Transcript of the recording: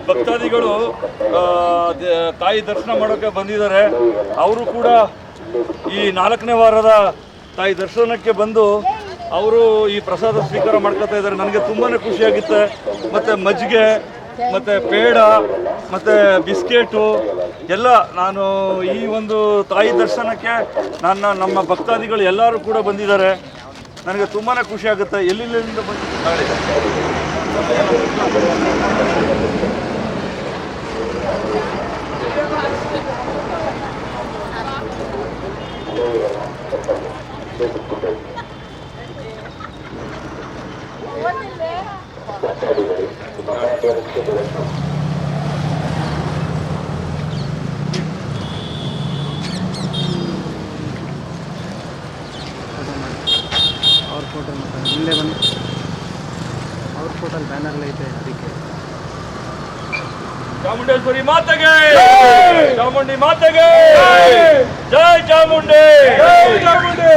ಭಕ್ತಾದಿಗಳು ತಾಯಿ ದರ್ಶನ ಮಾಡೋಕ್ಕೆ ಬಂದಿದ್ದಾರೆ. ಅವರು ಕೂಡ ಈ 4ನೇ ವಾರದ ತಾಯಿ ದರ್ಶನಕ್ಕೆ ಬಂದು ಅವರು ಈ ಪ್ರಸಾದ ಸ್ವೀಕಾರ ಮಾಡ್ಕೊತಾ ಇದ್ದಾರೆ. ನನಗೆ ತುಂಬಾ ಖುಷಿಯಾಗುತ್ತೆ. ಮತ್ತು ಮಜ್ಜಿಗೆ ಮತ್ತು ಪೇಡ ಮತ್ತು ಬಿಸ್ಕೆಟು ಎಲ್ಲ ನಾನು ಈ ಒಂದು ತಾಯಿ ದರ್ಶನಕ್ಕೆ ನಮ್ಮ ಭಕ್ತಾದಿಗಳು ಎಲ್ಲರೂ ಕೂಡ ಬಂದಿದ್ದಾರೆ. ನನಗೆ ತುಂಬಾ ಖುಷಿಯಾಗುತ್ತೆ. ಎಲ್ಲಿಂದ ಬಂದಿದ್ದಾರೆ ಅವ್ರ ಫೋಟೋ ಮುಂದೆ ಬಂದು ಅವ್ರ ಫೋಟೋಲ್ಲಿ ಬ್ಯಾನರ್ ಐತೆ. ಅದಕ್ಕೆ ಚಾಮುಂಡೇಶ್ವರಿ ಮಾತೆಗೆ, ಚಾಮುಂಡಿ ಮಾತೆಗೆ, ಜೈ ಚಾಮುಂಡಿ, ಜೈ ಚಾಮುಂಡಿ.